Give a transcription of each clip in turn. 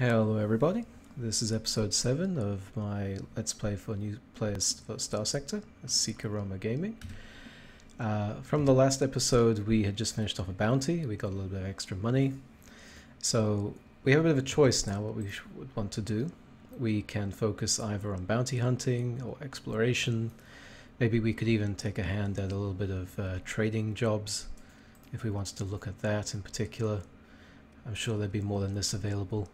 Hello everybody, this is episode 7 of my Let's Play for new players for StarSector, Seeker Roma Gaming. From the last episode we had just finished off a bounty, we got a little bit of extra money. So we have a bit of a choice now what we would want to do. We can focus either on bounty hunting or exploration. Maybe we could even take a hand at a little bit of trading jobs if we wanted to look at that in particular. I'm sure there'd be more than this available.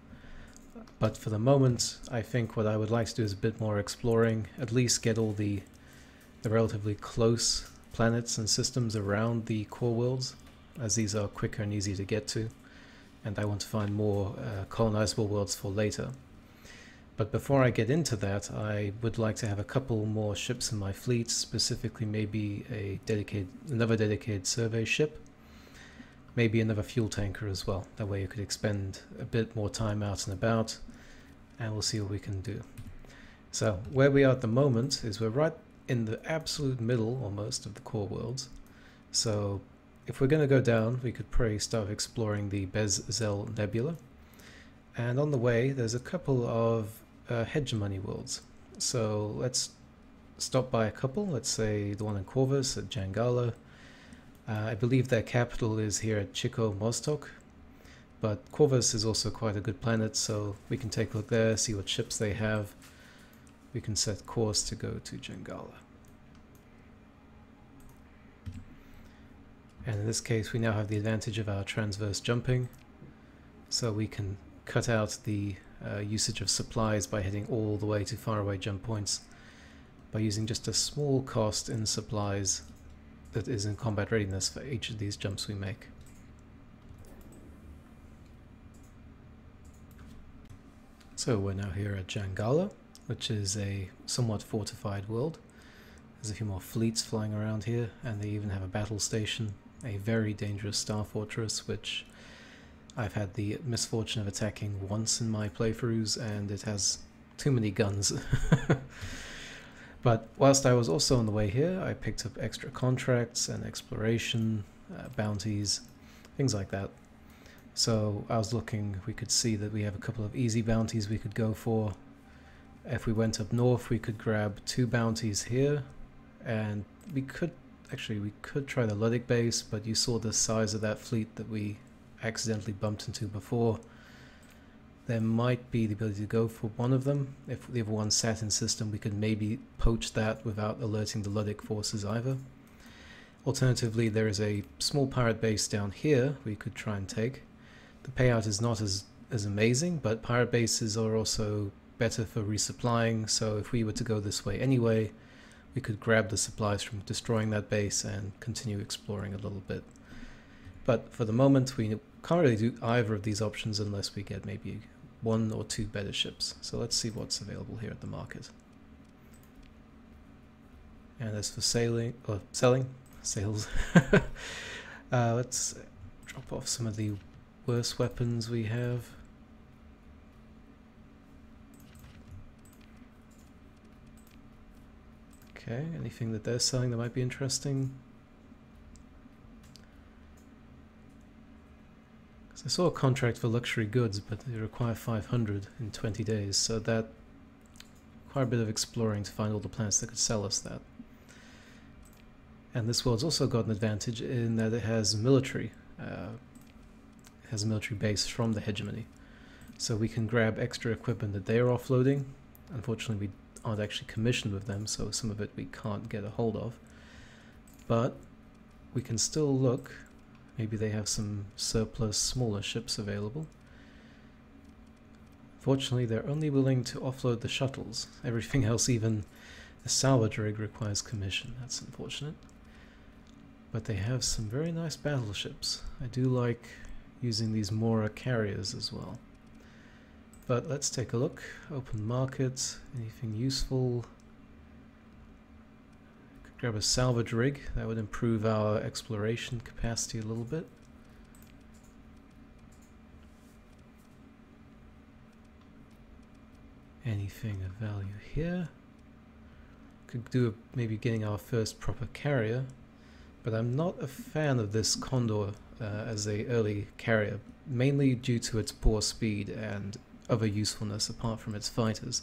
But for the moment, I think what I would like to do is a bit more exploring, at least get all the relatively close planets and systems around the core worlds, as these are quicker and easier to get to, and I want to find more colonizable worlds for later. But before I get into that, I would like to have a couple more ships in my fleet, specifically maybe another dedicated survey ship, maybe another fuel tanker as well. That way you could expend a bit more time out and about, and we'll see what we can do. So where we are at the moment is we're right in the absolute middle almost of the core worlds. So if we're going to go down, we could probably start exploring the Bezel Nebula, and on the way there's a couple of hegemony worlds. So let's stop by a couple. Let's say the one in Corvus at Jangala. I believe their capital is here at Chico Mostok, but Corvus is also quite a good planet, so we can take a look there, see what ships they have. We can set course to go to Jangala. And in this case we now have the advantage of our transverse jumping, so we can cut out the usage of supplies by heading all the way to faraway jump points by using just a small cost in supplies that is in combat readiness for each of these jumps we make. So we're now here at Jangala, which is a somewhat fortified world. There's a few more fleets flying around here, and they even have a battle station, a very dangerous star fortress, which I've had the misfortune of attacking once in my playthroughs, and it has too many guns. But whilst I was also on the way here, I picked up extra contracts and exploration, bounties, things like that. So I was looking, we could see that we have a couple of easy bounties we could go for. If we went up north, we could grab 2 bounties here, and we could try the Luddic base, but you saw the size of that fleet that we accidentally bumped into before. There might be the ability to go for one of them. If the other one sat in system, we could maybe poach that without alerting the Luddic forces either. Alternatively, there is a small pirate base down here we could try and take. The payout is not as amazing, but pirate bases are also better for resupplying, so if we were to go this way anyway, we could grab the supplies from destroying that base and continue exploring a little bit. But for the moment, we can't really do either of these options unless we get maybe 1 or 2 better ships. So let's see what's available here at the market. And as for selling, sales, let's drop off some of the worst weapons we have. Okay, anything that they're selling that might be interesting? I saw a contract for luxury goods, but they require 500 in 20 days, so that quite a bit of exploring to find all the planets that could sell us that. And this world's also got an advantage in that it has military. It has a military base from the hegemony, so we can grab extra equipment that they are offloading. Unfortunately, we aren't actually commissioned with them, so some of it we can't get a hold of. But we can still look. Maybe they have some surplus smaller ships available. Fortunately, they're only willing to offload the shuttles. Everything else, even the salvage rig, requires commission. That's unfortunate. But they have some very nice battleships. I do like using these Mora carriers as well. But let's take a look. Open market. Anything useful? Grab a salvage rig, that would improve our exploration capacity a little bit. Anything of value here? Could do maybe getting our first proper carrier, but I'm not a fan of this Condor as a early carrier, mainly due to its poor speed and other usefulness apart from its fighters.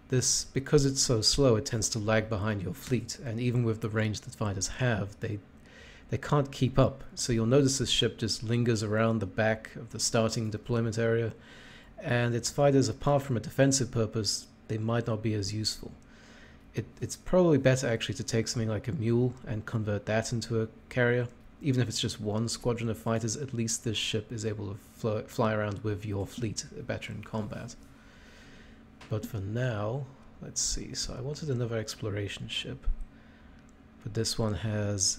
This, because it's so slow, it tends to lag behind your fleet, and even with the range that fighters have, they can't keep up. So you'll notice this ship just lingers around the back of the starting deployment area, and its fighters, apart from a defensive purpose, they might not be as useful. It's probably better actually to take something like a mule and convert that into a carrier. Even if it's just one squadron of fighters, at least this ship is able to fly around with your fleet better in combat. But for now, let's see. So I wanted another exploration ship, but this one has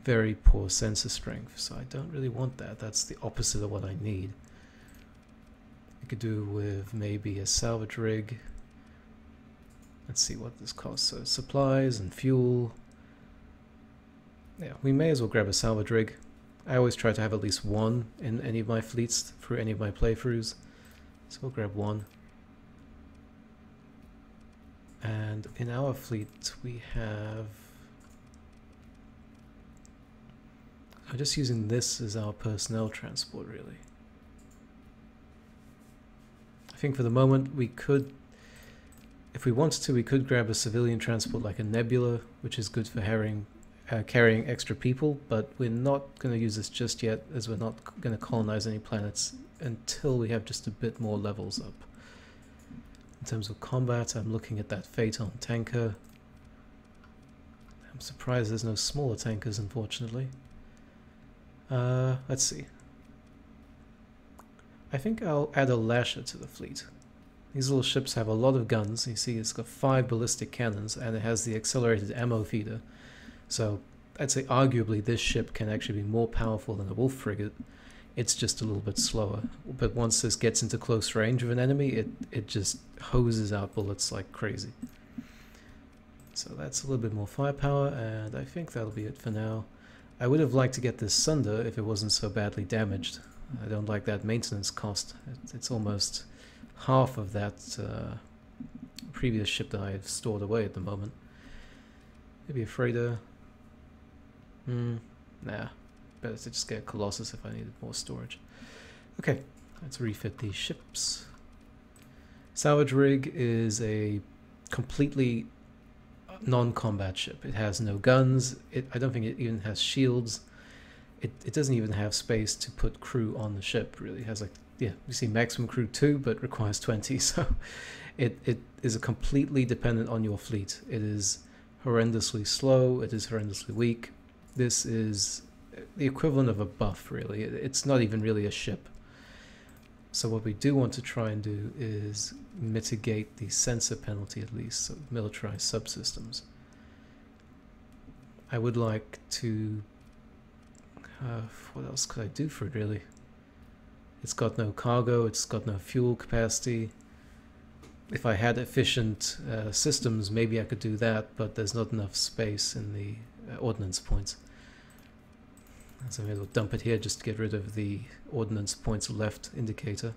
very poor sensor strength, so I don't really want that. That's the opposite of what I need. I could do with maybe a salvage rig. Let's see what this costs. So supplies and fuel. Yeah, we may as well grab a salvage rig. I always try to have at least one in any of my fleets through any of my playthroughs. So we'll grab one. And in our fleet we have... I'm just using this as our personnel transport, really. I think for the moment we could, if we wanted to, we could grab a civilian transport like a Nebula, which is good for carrying extra people, but we're not going to use this just yet, as we're not going to colonize any planets until we have just a bit more levels up. In terms of combat, I'm looking at that Phaeton tanker. I'm surprised there's no smaller tankers, unfortunately. Let's see. I think I'll add a lasher to the fleet. These little ships have a lot of guns. You see it's got 5 ballistic cannons, and it has the accelerated ammo feeder. So I'd say arguably this ship can actually be more powerful than a Wolf frigate. It's just a little bit slower. But once this gets into close range of an enemy, it just hoses out bullets like crazy. So that's a little bit more firepower, and I think that'll be it for now. I would have liked to get this Sunder if it wasn't so badly damaged. I don't like that maintenance cost. It's almost half of that previous ship that I've stored away at the moment. Maybe a freighter. Nah. Better to just get a Colossus if I needed more storage. Okay, let's refit these ships. Salvage rig is a completely non-combat ship. It has no guns. I don't think it even has shields. It doesn't even have space to put crew on the ship, really. It has like, yeah, you see maximum crew 2, but requires 20, so it is completely dependent on your fleet. It is horrendously slow, it is horrendously weak. This is the equivalent of a buff, really. It's not even really a ship. So what we do want to try and do is mitigate the sensor penalty, at least, so militarized subsystems. I would like to... what else could I do for it, really? It's got no cargo, it's got no fuel capacity. If I had efficient systems, maybe I could do that, but there's not enough space in the ordnance points. So maybe we'll dump it here just to get rid of the ordnance points left indicator.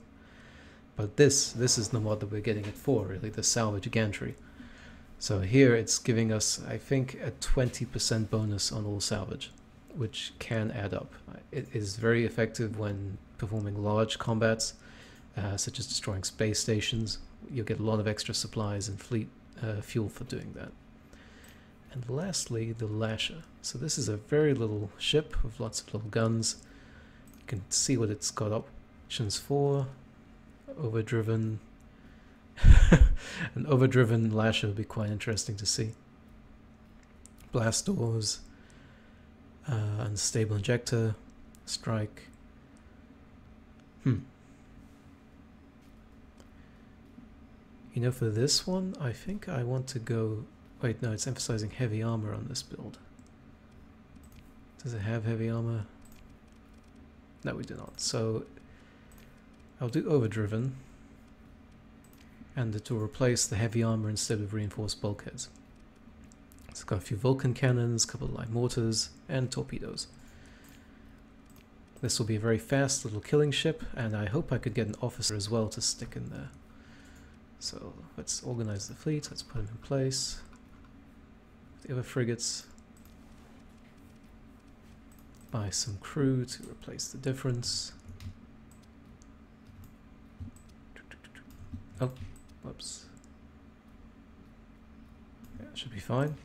But this is the mod that we're getting it for, really, the salvage gantry. So here it's giving us, I think, a 20% bonus on all salvage, which can add up. It is very effective when performing large combats, such as destroying space stations. You'll get a lot of extra supplies and fleet fuel for doing that. And lastly, the lasher. So this is a very little ship with lots of little guns. You can see what it's got options for. Overdriven. An overdriven lasher would be quite interesting to see. Blast doors. Unstable injector. Strike. You know, for this one, I think I want to go... Wait, no, it's emphasizing heavy armor on this build. Does it have heavy armor? No, we do not. So I'll do overdriven, and it will replace the heavy armor instead of reinforced bulkheads. It's got a few Vulcan cannons, a couple of light mortars, and torpedoes. This will be a very fast little killing ship, and I hope I could get an officer as well to stick in there. So let's organize the fleet, let's put them in place. The other frigates. Buy some crew to replace the difference. Oh, whoops. Yeah, should be fine.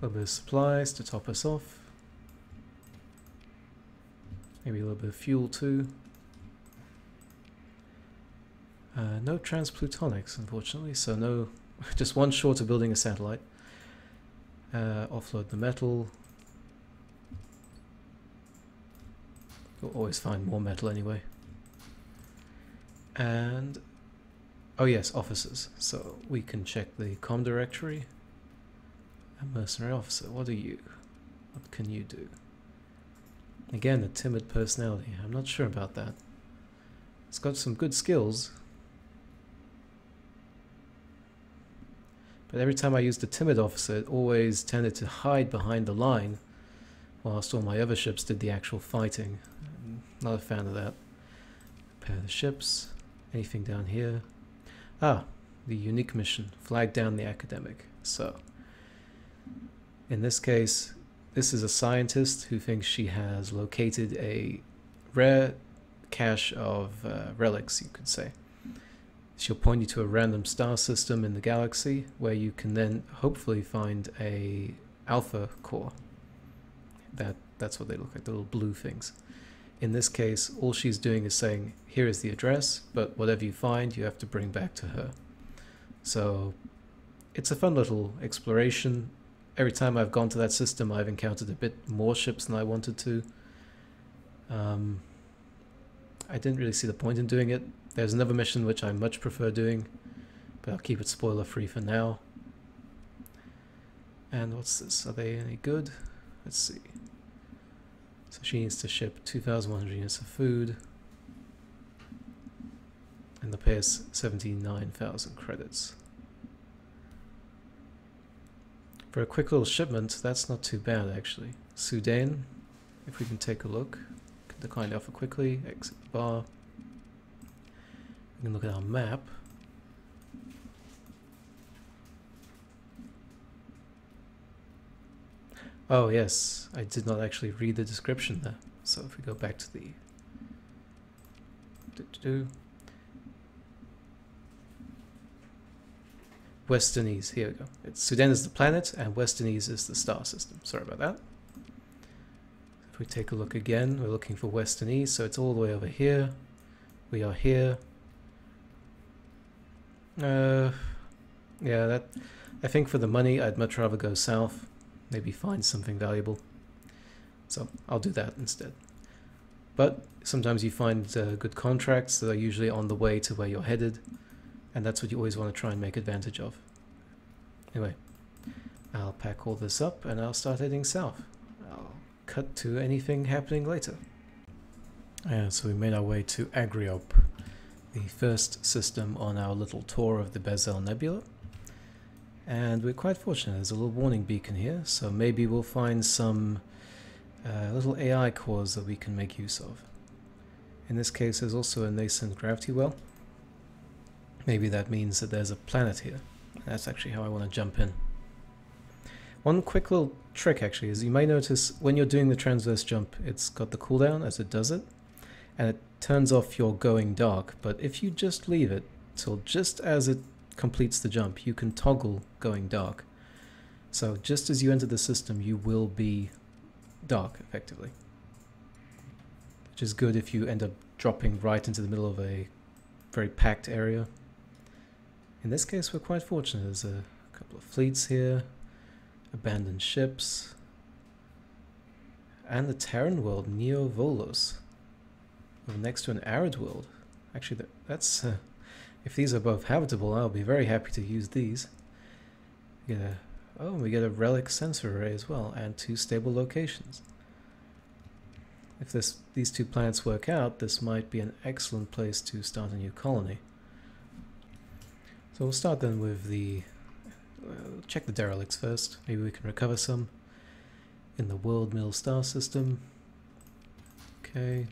A little bit of supplies to top us off. Maybe a little bit of fuel too. No transplutonics, unfortunately, so no, just one short of building a satellite. Offload the metal. You'll always find more metal anyway. And, oh yes, officers. So we can check the comm directory. A mercenary officer, what are you? What can you do? Again, a timid personality. I'm not sure about that. It's got some good skills. But every time I used the timid officer, it always tended to hide behind the line, whilst all my other ships did the actual fighting. I'm not a fan of that. Repair the ships. Anything down here? Ah, the unique mission. Flag down the academic. So, in this case, this is a scientist who thinks she has located a rare cache of relics, you could say. She'll point you to a random star system in the galaxy where you can then hopefully find a alpha core. That's what they look like, the little blue things. In this case, all she's doing is saying, here is the address, but whatever you find, you have to bring back to her. So it's a fun little exploration. Every time I've gone to that system, I've encountered a bit more ships than I wanted to. I didn't really see the point in doing it. There's another mission which I much prefer doing, but I'll keep it spoiler free for now. And what's this? Are they any good? Let's see. So she needs to ship 2,100 units of food, and the pay is 79,000 credits. For a quick little shipment, that's not too bad actually. Sudan, if we can take a look. Decline offer quickly, exit bar. We can look at our map. Oh yes, I did not actually read the description there. So if we go back to the Westernese, here we go. Sudan is the planet and Westernese is the star system. Sorry about that. If we take a look again, we're looking for Westernese, so it's all the way over here. We are here. Yeah, that. I think for the money, I'd much rather go south. Maybe find something valuable. So I'll do that instead. But sometimes you find good contracts that are usually on the way to where you're headed, and that's what you always want to try and make advantage of. Anyway, I'll pack all this up and I'll start heading south. I'll cut to anything happening later. Yeah, so we made our way to Agriope, the first system on our little tour of the Bezel Nebula. And we're quite fortunate, there's a little warning beacon here, so maybe we'll find some little AI cores that we can make use of. In this case, there's also a nascent gravity well. Maybe that means that there's a planet here. That's actually how I want to jump in. One quick little trick actually is you may notice when you're doing the transverse jump, it's got the cooldown as it does it, and it turns off your going dark, but if you just leave it till just as it completes the jump, you can toggle going dark. So just as you enter the system, you will be dark effectively, which is good if you end up dropping right into the middle of a very packed area. In this case, we're quite fortunate. There's a couple of fleets here, abandoned ships, and the Terran world, Neo Volos, next to an arid world. Actually, that's if these are both habitable, I'll be very happy to use these. We get a relic sensor array as well, and 2 stable locations. If these 2 planets work out, this might be an excellent place to start a new colony. So we'll start then with the... check the derelicts first. Maybe we can recover some in the World Mill star system. Okay.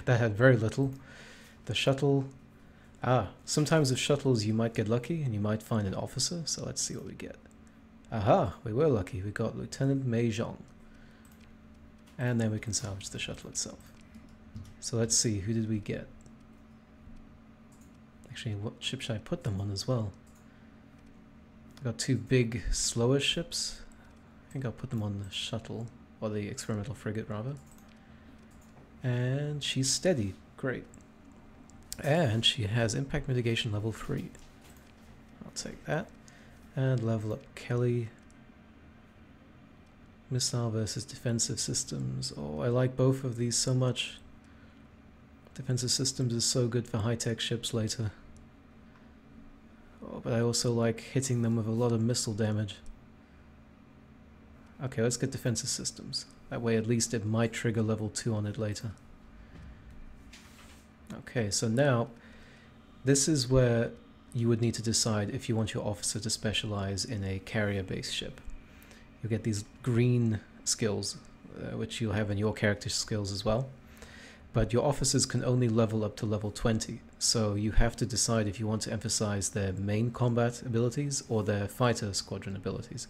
That had very little. The shuttle... sometimes with shuttles you might get lucky and you might find an officer, so let's see what we get. Aha, we were lucky. We got Lieutenant Mei Zhong. And then we can salvage the shuttle itself. So let's see, who did we get? Actually, what ship should I put them on as well? I've got two big, slower ships. I think I'll put them on the shuttle, or the experimental frigate rather. And she's steady, great. And she has impact mitigation level 3. I'll take that. And level up Kelly. Missile versus defensive systems. Oh, I like both of these so much. Defensive systems is so good for high-tech ships later. Oh, but I also like hitting them with a lot of missile damage. Okay, let's get defensive systems. That way at least it might trigger level 2 on it later. Okay, so now this is where you would need to decide if you want your officer to specialize in a carrier-based ship. You'll get these green skills, which you'll have in your character skills as well. But your officers can only level up to level 20, so you have to decide if you want to emphasize their main combat abilities or their fighter squadron abilities.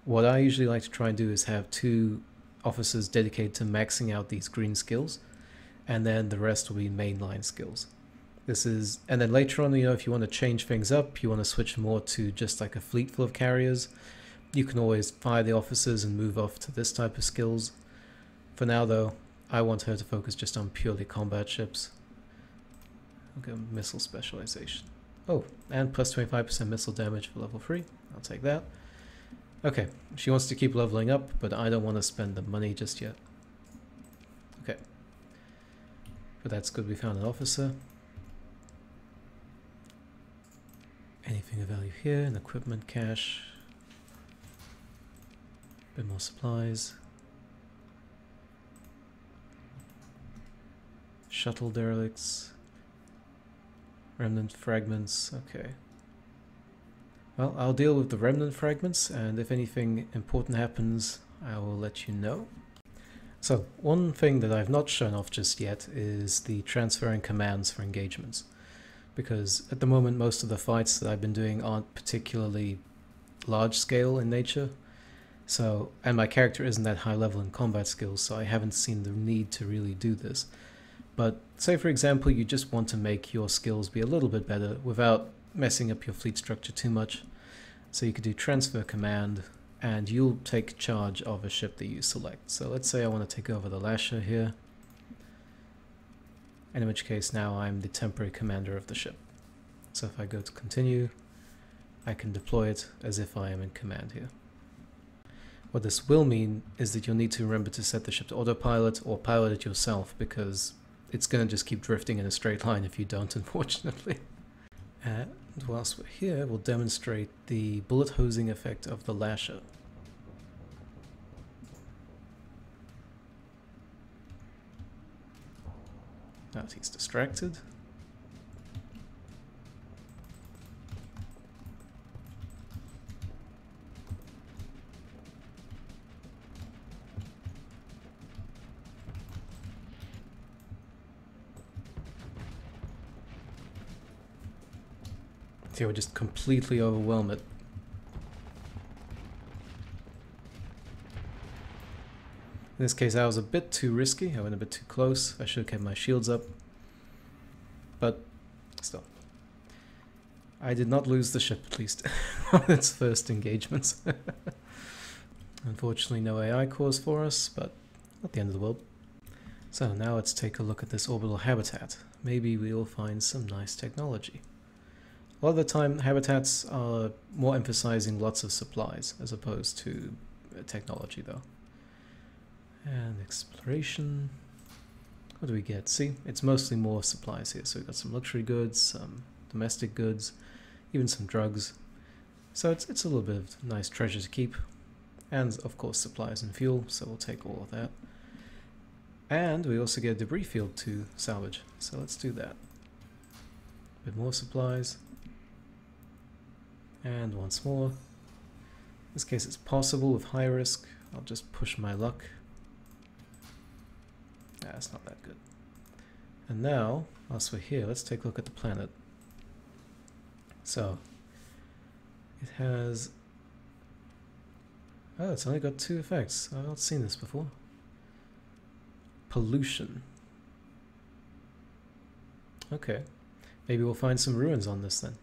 What I usually like to try and do is have 2 officers dedicated to maxing out these green skills, and then the rest will be mainline skills. And then later on, if you want to change things up, you want to switch more to just like a fleet full of carriers, you can always fire the officers and move off to this type of skills. For now though, I want her to focus just on purely combat ships. Okay, missile specialization. Oh, and plus 25% missile damage for level 3. I'll take that. Okay, she wants to keep leveling up, but I don't want to spend the money just yet. Okay. But that's good, we found an officer. Anything of value here? An equipment cache. Bit more supplies. Shuttle derelicts. Remnant fragments. Okay. Well, I'll deal with the remnant fragments, and if anything important happens, I will let you know. So, one thing that I've not shown off just yet is the transferring commands for engagements. Because at the moment, most of the fights that I've been doing aren't particularly large scale in nature. So, and my character isn't that high level in combat skills, so I haven't seen the need to really do this. But say for example, you just want to make your skills be a little bit better without messing up your fleet structure too much. So you could do transfer command, and you'll take charge of a ship that you select. So let's say I want to take over the Lasher here, and in which case now I'm the temporary commander of the ship. So if I go to continue, I can deploy it as if I am in command here. What this will mean is that you'll need to remember to set the ship to autopilot or pilot it yourself, because it's going to just keep drifting in a straight line if you don't, unfortunately. And whilst we're here, we'll demonstrate the bullet hosing effect of the Lasher. Now he's distracted. They would just completely overwhelm it. In this case I was a bit too risky, I went a bit too close, I should have kept my shields up. But still. I did not lose the ship, at least, on its first engagements. Unfortunately no AI cores for us, but not the end of the world. So now let's take a look at this orbital habitat. Maybe we'll find some nice technology. A lot of the time, habitats are more emphasizing lots of supplies as opposed to technology, though. And exploration. What do we get? See, it's mostly more supplies here. So we've got some luxury goods, some domestic goods, even some drugs. So it's a little bit of nice treasure to keep. And, of course, supplies and fuel, so we'll take all of that. And we also get a debris field to salvage, so let's do that. A bit more supplies. And once more. In this case it's possible with high risk. I'll just push my luck. That's not that good. And now, whilst we're here, let's take a look at the planet. So, it has... oh, it's only got 2 effects. I've not seen this before. Pollution. Okay. Maybe we'll find some ruins on this then.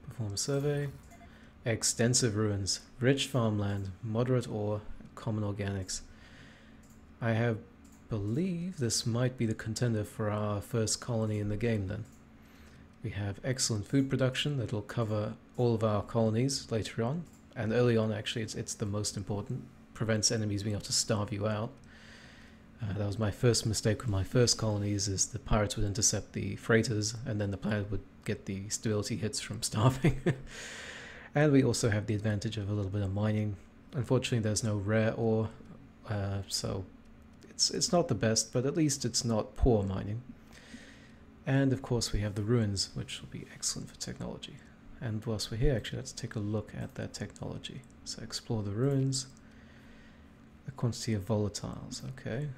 Perform a survey. Extensive ruins, rich farmland, moderate ore, common organics. I believe this might be the contender for our first colony in the game then. We have excellent food production that will cover all of our colonies later on, and early on actually it's the most important. Prevents enemies being able to starve you out. That was my first mistake with my first colonies, is the pirates would intercept the freighters and then the planet would get the stability hits from starving. And we also have the advantage of a little bit of mining. Unfortunately there's no rare ore, so it's not the best, but at least it's not poor mining. And of course we have the ruins, which will be excellent for technology. And whilst we're here, actually, let's take a look at that technology. So explore the ruins. A quantity of volatiles, okay.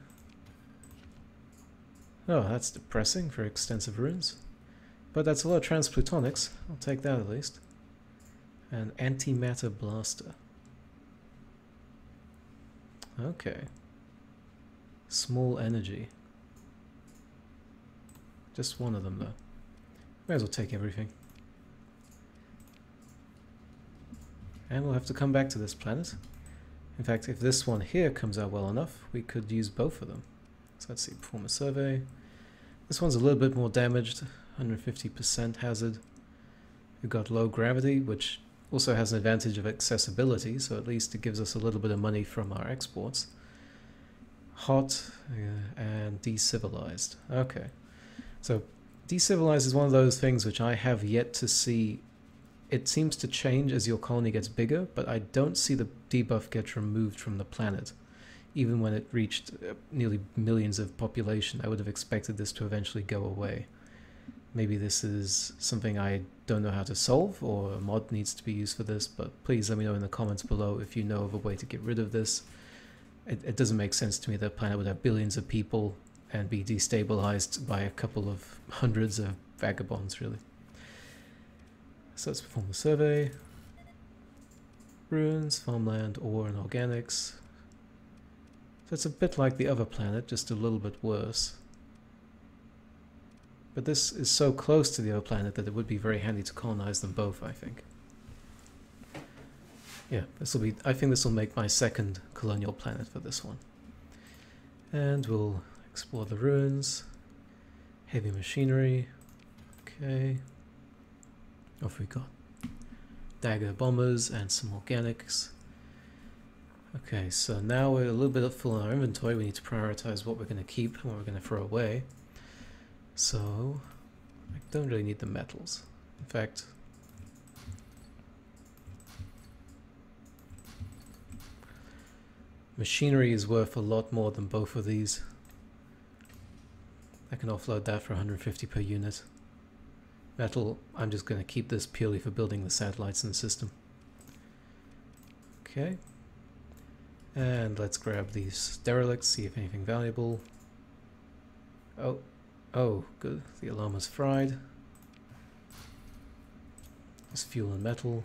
Oh, that's depressing for extensive ruins. But that's a lot of transplutonics. I'll take that at least. An antimatter blaster. Okay. Small energy. Just one of them though. May as well take everything. And we'll have to come back to this planet. In fact, if this one here comes out well enough, we could use both of them. So let's see, perform a survey. This one's a little bit more damaged, 150% hazard. We've got low gravity, which also has an advantage of accessibility, so at least it gives us a little bit of money from our exports. Hot and decivilized. Okay. So decivilized is one of those things which I have yet to see. It seems to change as your colony gets bigger, but I don't see the debuff get removed from the planet. Even when it reached nearly millions of population, I would have expected this to eventually go away. Maybe this is something I don't know how to solve, or a mod needs to be used for this, but please let me know in the comments below if you know of a way to get rid of this. It doesn't make sense to me that a planet would have billions of people and be destabilized by a couple of hundreds of vagabonds, really. So let's perform the survey. Ruins, farmland, ore, and organics. So it's a bit like the other planet, just a little bit worse. But this is so close to the other planet that it would be very handy to colonize them both, I think. Yeah, I think this will make my second colonial planet for this one. And we'll explore the ruins. Heavy machinery. Okay. Off we got. Dagger bombers and some organics. Okay, so now we're a little bit full in our inventory. We need to prioritize what we're going to keep and what we're going to throw away. So, I don't really need the metals. In fact, machinery is worth a lot more than both of these. I can offload that for 150 per unit. Metal, I'm just going to keep this purely for building the satellites in the system. Okay. And let's grab these derelicts, see if anything valuable. Oh, good. The alarm is fried. There's fuel and metal.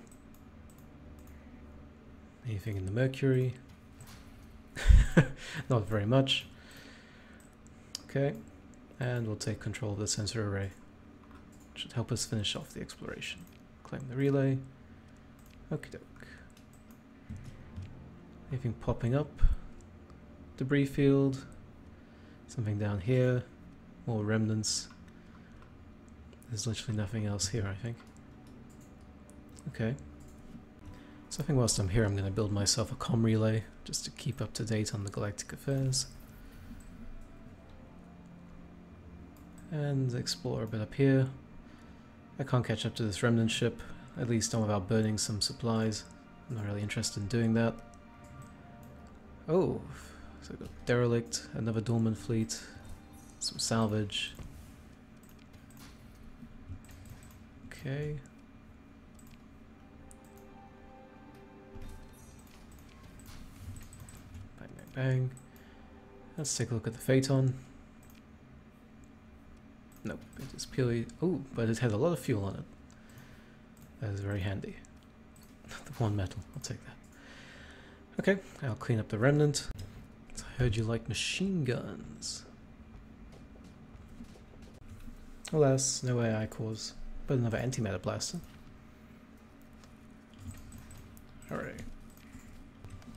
Anything in the mercury? Not very much. Okay. And we'll take control of the sensor array. Should help us finish off the exploration. Claim the relay. Okie doke. Anything popping up? Debris field. Something down here. More remnants. There's literally nothing else here, I think. Okay. So I think whilst I'm here I'm going to build myself a comm relay just to keep up to date on the galactic affairs. And explore a bit up here. I can't catch up to this remnant ship, at least not without burning some supplies. I'm not really interested in doing that. Oh, so I've got derelict, another dormant fleet, some salvage. Okay. Bang, bang, bang. Let's take a look at the Phaeton. Nope, it is purely... Oh, but it had a lot of fuel on it. That is very handy. The one metal, I'll take that. Okay, I'll clean up the remnant. I heard you like machine guns. Alas, no AI cores, but another antimatter blaster. Alright.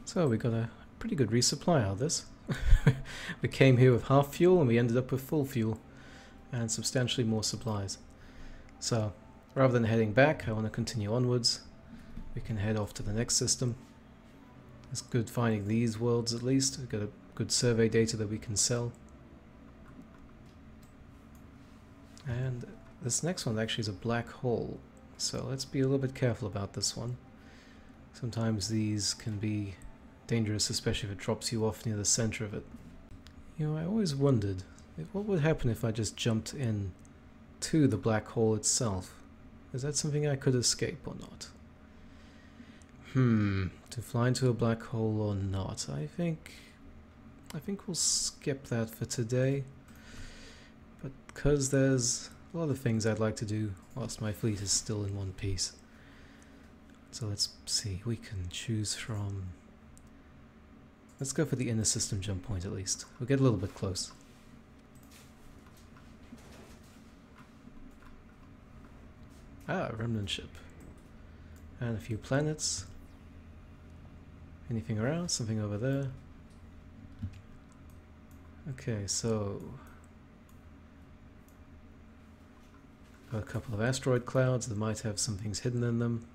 So we got a pretty good resupply out of this. We came here with half fuel and we ended up with full fuel and substantially more supplies. So rather than heading back, I want to continue onwards. We can head off to the next system. It's good finding these worlds at least. We've got a good survey data that we can sell. And this next one actually is a black hole. So let's be a little bit careful about this one. Sometimes these can be dangerous, especially if it drops you off near the center of it. You know, I always wondered what would happen if I just jumped in to the black hole itself. Is that something I could escape or not? To fly into a black hole or not? I think we'll skip that for today. But because there's a lot of things I'd like to do whilst my fleet is still in one piece. So let's see, we can choose from... Let's go for the inner system jump point at least. We'll get a little bit close. Ah, a remnant ship. And a few planets. Anything around? Something over there. Okay, so... got a couple of asteroid clouds that might have some things hidden in them.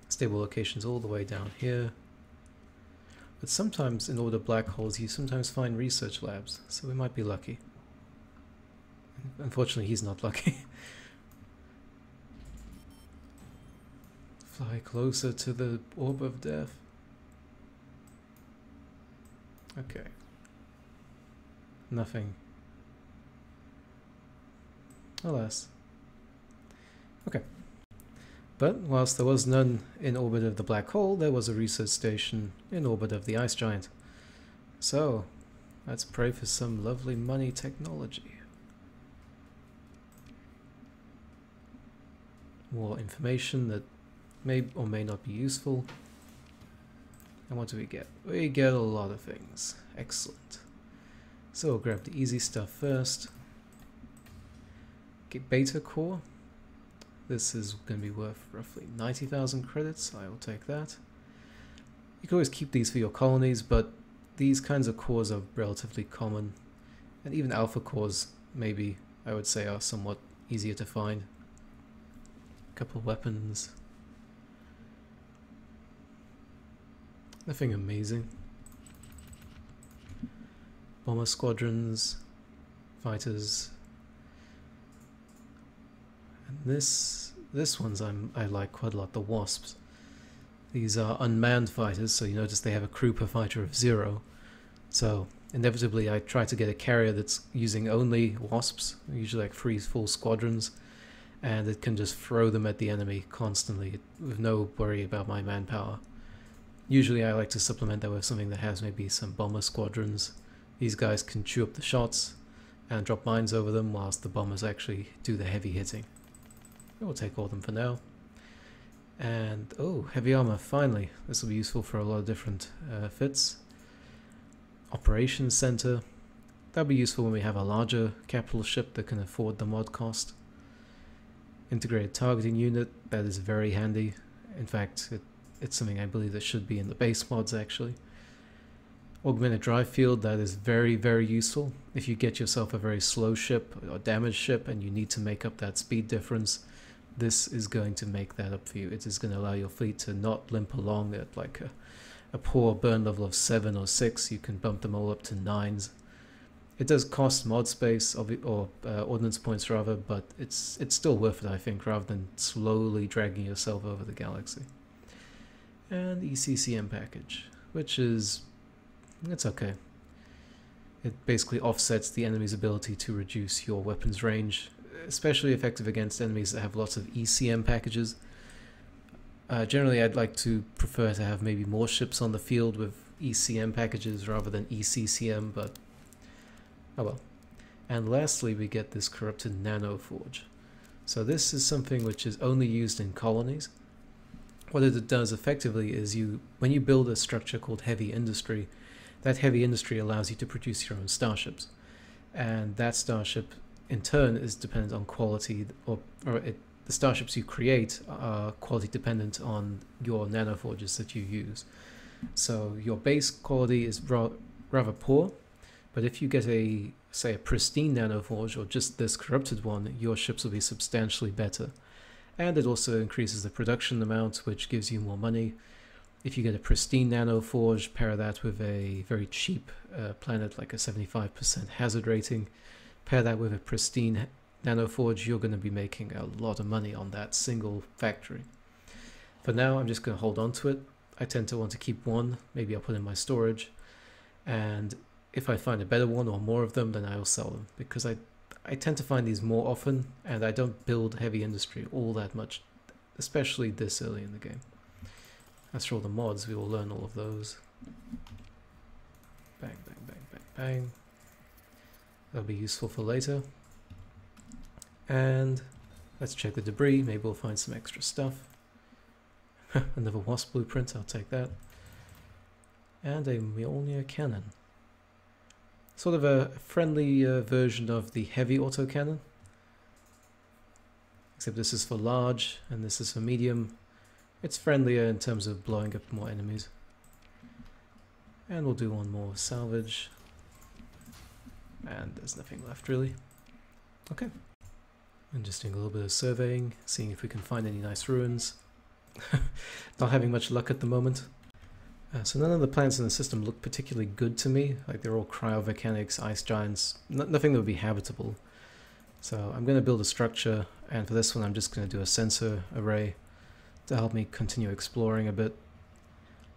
Stable locations all the way down here. But sometimes in order black holes you sometimes find research labs, so we might be lucky. Unfortunately he's not lucky. Fly closer to the orb of death. Okay. Nothing. Alas. Okay. But whilst there was none in orbit of the black hole, there was a research station in orbit of the ice giant. So, let's pray for some lovely money technology. More information that may or may not be useful. And what do we get? We get a lot of things. Excellent. So we'll grab the easy stuff first. Get beta core. This is going to be worth roughly 90,000 credits. I will take that. You can always keep these for your colonies, but these kinds of cores are relatively common. And even alpha cores, maybe, I would say, are somewhat easier to find. A couple of weapons. Nothing amazing. Bomber squadrons, fighters. And this one's I like quite a lot, the Wasps. These are unmanned fighters, so you notice they have a crew per fighter of 0. So inevitably I try to get a carrier that's using only Wasps, usually like 3 full squadrons, and it can just throw them at the enemy constantly with no worry about my manpower. Usually I like to supplement that with something that has maybe some bomber squadrons. These guys can chew up the shots and drop mines over them whilst the bombers actually do the heavy hitting. We'll take all of them for now. And, oh, heavy armor, finally. This will be useful for a lot of different fits. Operations center. That'll be useful when we have a larger capital ship that can afford the mod cost. Integrated targeting unit, that is very handy. In fact, it's something I believe that should be in the base mods actually. Augmented drive field, that is very, very useful. If you get yourself a very slow ship or damaged ship and you need to make up that speed difference, this is going to make that up for you. It is going to allow your fleet to not limp along at like a poor burn level of 7 or 6. You can bump them all up to 9s. It does cost mod space or ordnance points rather, but it's still worth it, I think, rather than slowly dragging yourself over the galaxy. And ECCM package, which is, it's okay. It basically offsets the enemy's ability to reduce your weapons range, especially effective against enemies that have lots of ECM packages. Generally I'd like to prefer to have maybe more ships on the field with ECM packages rather than ECCM, but oh well. And lastly we get this corrupted nano forge. So this is something which is only used in colonies. What it does effectively is when you build a structure called heavy industry, that heavy industry allows you to produce your own starships. And that starship in turn is dependent on quality, the starships you create are quality dependent on your nanoforges that you use. So your base quality is rather poor, but if you get say a pristine nanoforge or just this corrupted one, your ships will be substantially better. And it also increases the production amount, which gives you more money. If you get a pristine nanoforge, pair that with a very cheap planet like a 75% hazard rating, pair that with a pristine nanoforge, you're going to be making a lot of money on that single factory. For now, I'm just going to hold on to it. I tend to want to keep one, maybe I'll put in my storage, and if I find a better one or more of them, then I'll sell them, because I tend to find these more often, and I don't build heavy industry all that much, especially this early in the game. As for all the mods, we will learn all of those. Bang, bang, bang, bang, bang. That'll be useful for later. And let's check the debris, maybe we'll find some extra stuff. Another wasp blueprint, I'll take that. And a Mjolnir cannon. Sort of a friendly version of the heavy autocannon. Except this is for large and this is for medium. It's friendlier in terms of blowing up more enemies. And we'll do one more salvage. And there's nothing left really. Okay. And just doing a little bit of surveying, seeing if we can find any nice ruins. Not having much luck at the moment. So none of the planets in the system look particularly good to me. Like they're all cryovolcanics, ice giants, nothing that would be habitable. So I'm going to build a structure, and for this one I'm just going to do a sensor array to help me continue exploring a bit.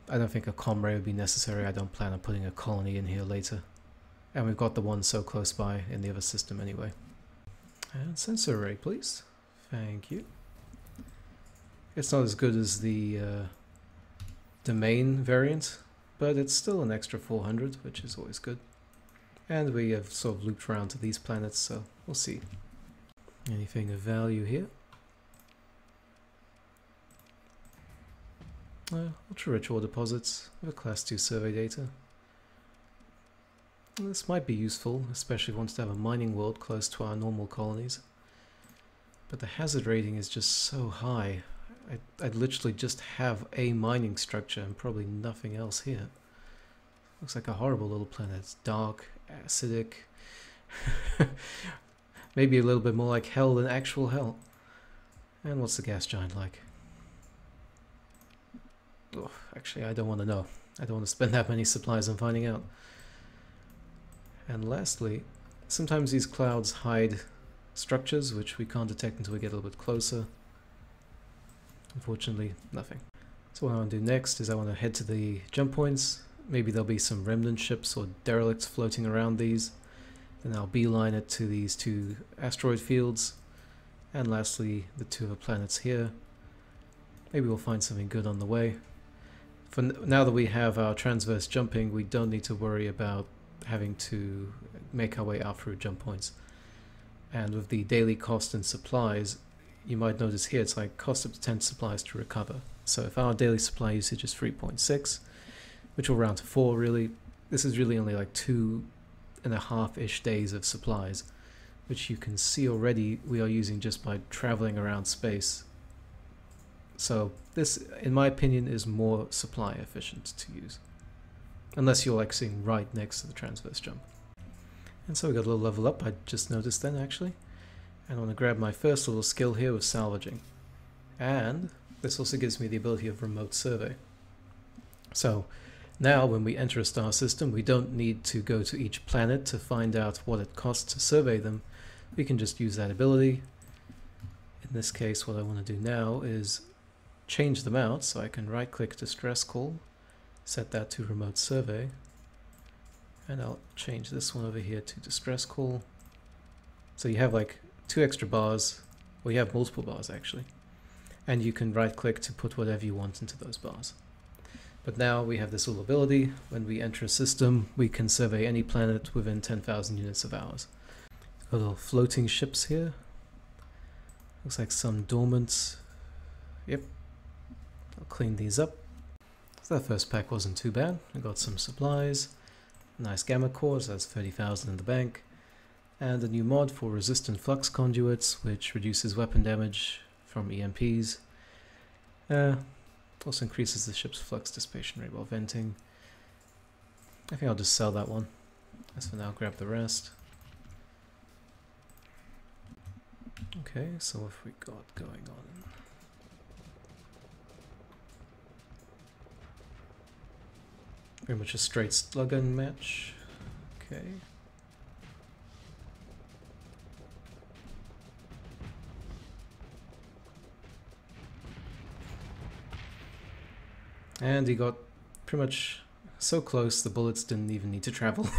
I don't think a comm ray would be necessary. I don't plan on putting a colony in here later. And we've got the one so close by in the other system anyway. And sensor array, please. Thank you. It's not as good as the domain variant, but it's still an extra 400, which is always good. And we have sort of looped around to these planets, so we'll see. Anything of value here? Ultra-rich ore deposits with class 2 survey data. This might be useful, especially if we want to have a mining world close to our normal colonies. But the hazard rating is just so high. I'd literally just have a mining structure and probably nothing else here. Looks like a horrible little planet. It's dark, acidic. Maybe a little bit more like hell than actual hell. And what's the gas giant like? Oh, actually, I don't want to know. I don't want to spend that many supplies on finding out. And lastly, sometimes these clouds hide structures which we can't detect until we get a little bit closer. Unfortunately, nothing. So what I want to do next is I want to head to the jump points. Maybe there'll be some remnant ships or derelicts floating around these. Then I'll beeline it to these 2 asteroid fields. And lastly, the 2 other planets here. Maybe we'll find something good on the way. For now that we have our transverse jumping, we don't need to worry about having to make our way out through jump points. And with the daily cost and supplies, you might notice here it's like cost up to 10 supplies to recover. So if our daily supply usage is 3.6, which will round to 4 really, this is really only like 2.5-ish days of supplies, which you can see already we are using just by traveling around space. So this, in my opinion, is more supply efficient to use. Unless you're like sitting right next to the transverse jump. And so we got a little level up, I just noticed then actually. And I want to grab my first little skill here with salvaging. And this also gives me the ability of remote survey. So now when we enter a star system, we don't need to go to each planet to find out what it costs to survey them. We can just use that ability. In this case, what I want to do now is change them out, so I can right click distress call, set that to remote survey, and I'll change this one over here to distress call. So you have like 2 extra bars, well you have multiple bars actually, and you can right click to put whatever you want into those bars. But now we have this little ability, when we enter a system we can survey any planet within 10,000 units of ours. Got little floating ships here, looks like some dormant, yep, I'll clean these up. So that first pack wasn't too bad. I got some supplies, nice gamma cores, that's 30,000 in the bank. and a new mod for resistant flux conduits, which reduces weapon damage from EMPs. Also increases the ship's flux dissipation rate while venting. I think I'll just sell that one. As for now, grab the rest. Okay, so what have we got going on? Very much a straight slug gun match. Okay. And he got pretty much so close the bullets didn't even need to travel.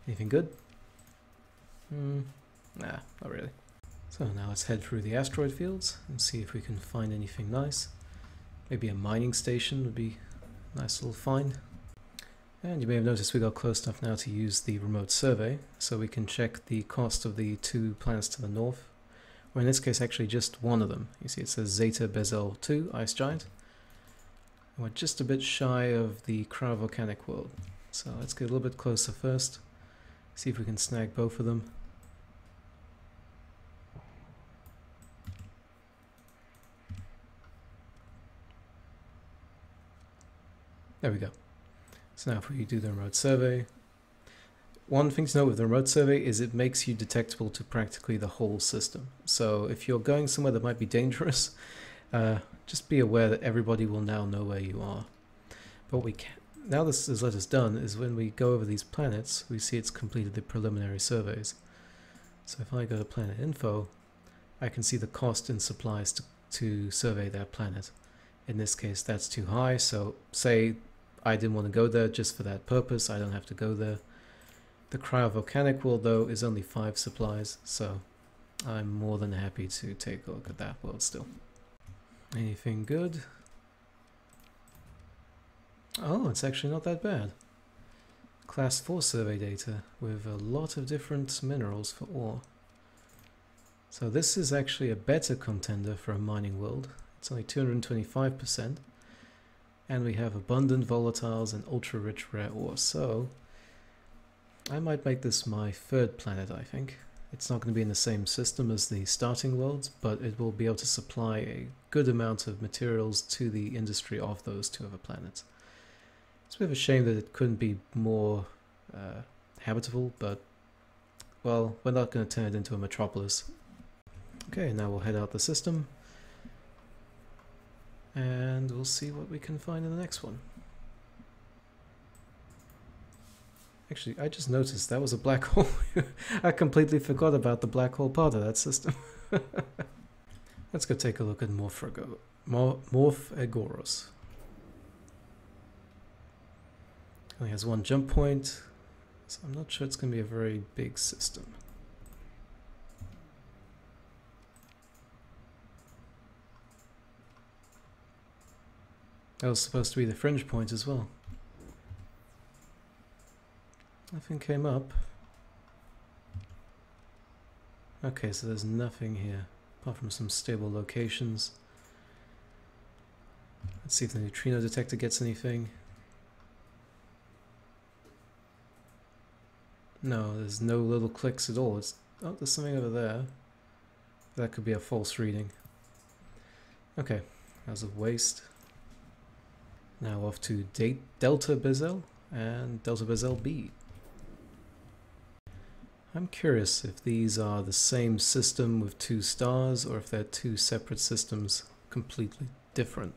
Anything good? Nah, not really. So now let's head through the asteroid fields and see if we can find anything nice. Maybe a mining station would be a nice little find. And you may have noticed we got close enough now to use the remote survey, so we can check the cost of the 2 planets to the north, or in this case actually just one of them. You see it says Zeta Bezel 2, Ice Giant. And we're just a bit shy of the cryovolcanic world, so let's get a little bit closer first, see if we can snag both of them. There we go. So now if we do the remote survey, one thing to note with the remote survey is it makes you detectable to practically the whole system. So if you're going somewhere that might be dangerous, just be aware that everybody will now know where you are. But what we can, now this has let us done, is when we go over these planets, we see it's completed the preliminary surveys. So if I go to planet info, I can see the cost in supplies to survey that planet. In this case, that's too high, so say I didn't want to go there just for that purpose, I don't have to go there. The cryovolcanic world, though, is only 5 supplies, so I'm more than happy to take a look at that world still. Anything good? Oh, it's actually not that bad. Class 4 survey data with a lot of different minerals for ore. So this is actually a better contender for a mining world. It's only 225%. And we have abundant volatiles and ultra-rich rare ore, so I might make this my 3rd planet, I think. It's not going to be in the same system as the starting worlds, but it will be able to supply a good amount of materials to the industry of those 2 other planets. It's a bit of a shame that it couldn't be more habitable, but, well, we're not going to turn it into a metropolis. Okay, now we'll head out the system. And we'll see what we can find in the next one. Actually, I just noticed that was a black hole. I completely forgot about the black hole part of that system. Let's go take a look at Morphegoros. Only has 1 jump point, so I'm not sure it's going to be a very big system. That was supposed to be the fringe point as well. Nothing came up. Okay, so there's nothing here, apart from some stable locations. Let's see if the neutrino detector gets anything. No, there's no little clicks at all. Oh, there's something over there. That could be a false reading. Okay, that was a waste. Now off to Delta Bezel and Delta Bezel B. I'm curious if these are the same system with 2 stars or if they're 2 separate systems completely different.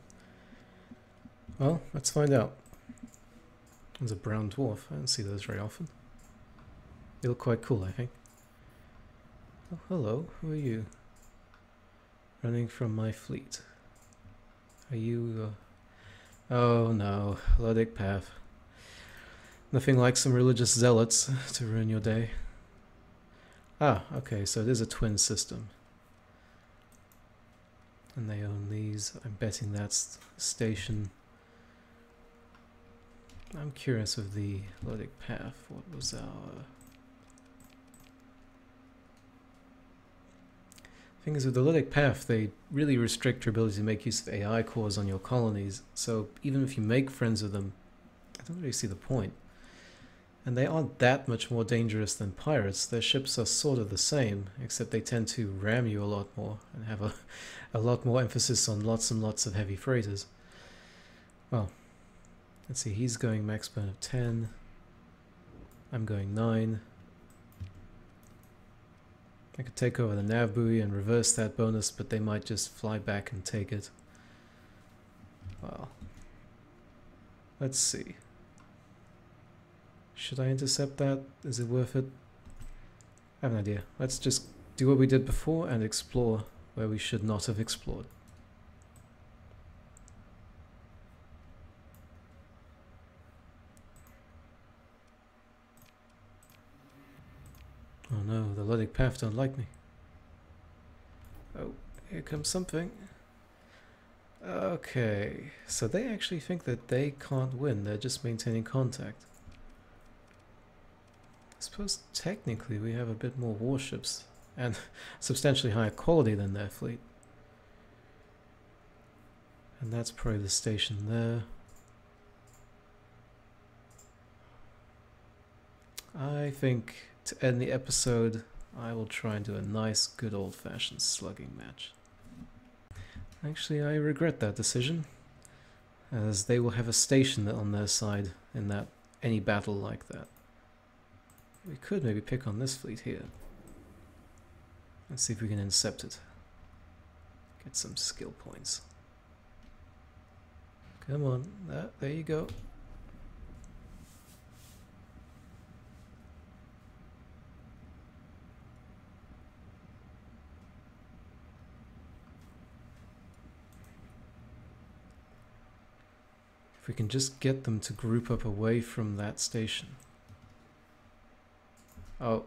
Well, let's find out. There's a brown dwarf. I don't see those very often. They look quite cool, I think. Oh, hello. Who are you? Running from my fleet. Are you... Oh no, Ludic Path. Nothing like some religious zealots to ruin your day. Ah, okay, so it is a twin system. And they own these. I'm betting that's the station. I'm curious with the Ludic Path. What was our... Thing is, with the Ludic Path, they really restrict your ability to make use of AI cores on your colonies, so even if you make friends with them, I don't really see the point. And they aren't that much more dangerous than pirates. Their ships are sort of the same, except they tend to ram you a lot more and have a lot more emphasis on lots and lots of heavy freighters. Well, let's see, he's going max burn of 10. I'm going 9. I could take over the nav buoy and reverse that bonus, but they might just fly back and take it. Well, let's see. Should I intercept that? Is it worth it? I have an idea. Let's just do what we did before and explore where we should not have explored. Oh no, the Luddic Path don't like me. Oh, here comes something. Okay, so they actually think that they can't win, they're just maintaining contact. I suppose technically we have a bit more warships and substantially higher quality than their fleet. And that's probably the station there. I think to end the episode, I will try and do a nice good old-fashioned slugging match. Actually, I regret that decision, as they will have a station on their side in that any battle like that. We could maybe pick on this fleet here. Let's see if we can intercept it. Get some skill points. Come on, there you go. If we can just get them to group up away from that station. Oh.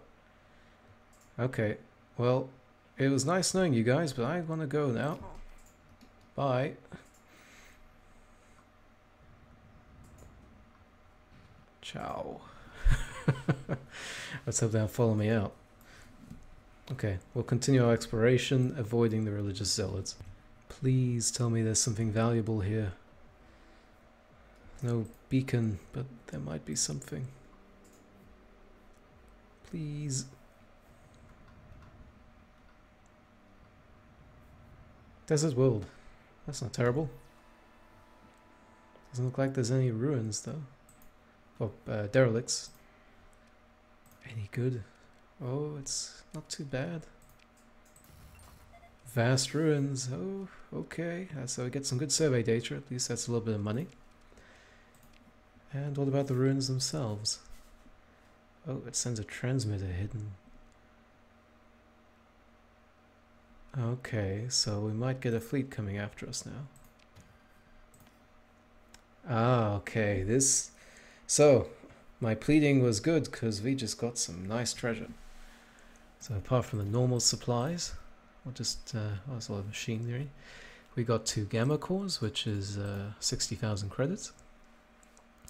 Okay. Well, it was nice knowing you guys, but I want to go now. Bye. Ciao. Let's hope they'll follow me out. Okay, we'll continue our exploration, avoiding the religious zealots. Please tell me there's something valuable here. No beacon, but there might be something. Please. Desert World. That's not terrible. Doesn't look like there's any ruins though. Or derelicts. Any good? Oh, it's not too bad. Vast ruins. Oh, okay. So we get some good survey data. At least that's a little bit of money. And what about the ruins themselves? Oh, it sends a transmitter hidden. Okay, so we might get a fleet coming after us now. Ah, okay, so my pleading was good because we just got some nice treasure. So apart from the normal supplies, or just also a machinery, we got 2 gamma cores, which is 60,000 credits.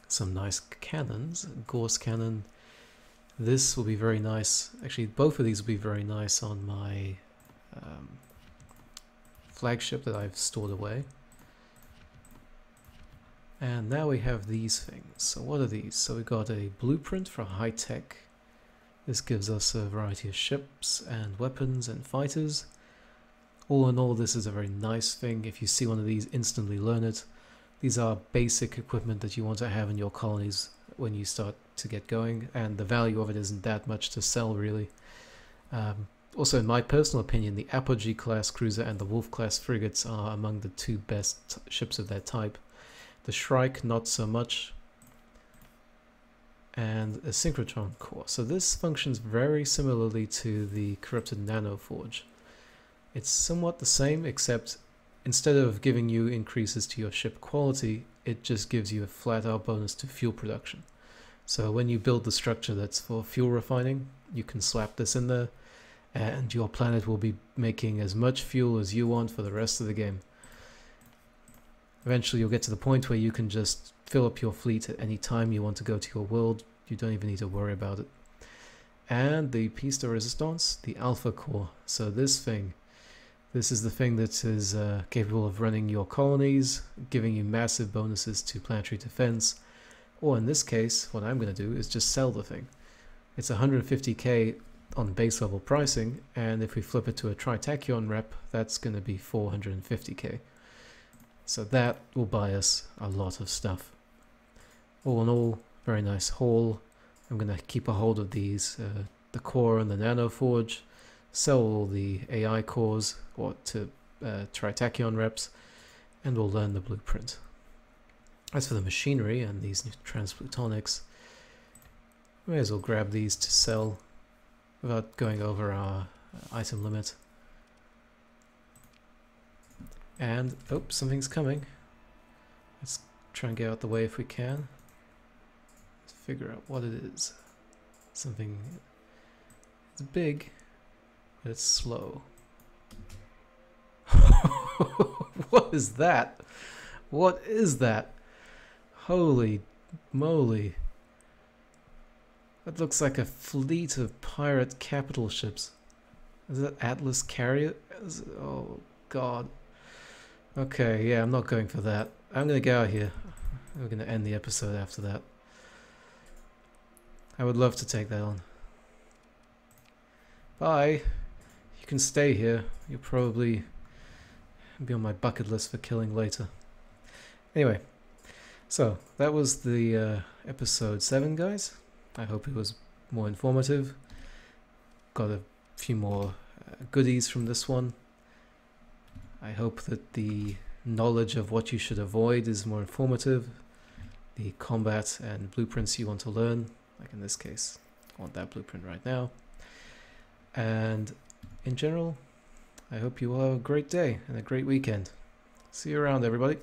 Some nice cannons, Gauss cannon. This will be very nice. Actually, both of these will be very nice on my flagship that I've stored away. And now we have these things. So what are these? So we got a blueprint for high tech. This gives us a variety of ships and weapons and fighters. All in all, this is a very nice thing. If you see one of these, instantly learn it. These are basic equipment that you want to have in your colonies when you start to get going, and the value of it isn't that much to sell really. Also, in my personal opinion, the Apogee class cruiser and the Wolf class frigates are among the 2 best ships of their type. The Shrike not so much, and a synchrotron core. So this functions very similarly to the corrupted nanoforge. It's somewhat the same, except instead of giving you increases to your ship quality, it just gives you a flat out bonus to fuel production. So when you build the structure that's for fuel refining, you can slap this in there and your planet will be making as much fuel as you want for the rest of the game. Eventually you'll get to the point where you can just fill up your fleet at any time you want to go to your world. You don't even need to worry about it. And the piece de resistance, the Alpha core. So this is the thing that is capable of running your colonies, giving you massive bonuses to planetary defense, Or in this case, what I'm going to do is just sell the thing. It's 150k on base level pricing, and if we flip it to a Tritachyon rep, that's going to be 450k. So that will buy us a lot of stuff. All in all, very nice haul. I'm going to keep a hold of these, the core and the nano forge, sell all the AI cores or to Tritachyon reps, and we'll learn the blueprint. As for the machinery and these new transplutonics, we may as well grab these to sell without going over our item limit. And, oh, something's coming. Let's try and get out the way if we can. Let's figure out what it is. Something, it's big, but it's slow. What is that? What is that? Holy moly. That looks like a fleet of pirate capital ships. Is that Atlas carrier? Oh god. Okay, yeah, I'm not going for that. I'm gonna get out of here. We're gonna end the episode after that. I would love to take that on. Bye. You can stay here. You'll probably be on my bucket list for killing later. Anyway, so that was the episode 7, guys. I hope it was more informative. Got a few more goodies from this one. I hope that the knowledge of what you should avoid is more informative. The combat and blueprints you want to learn, like in this case, I want that blueprint right now. And in general, I hope you all have a great day and a great weekend. See you around, everybody.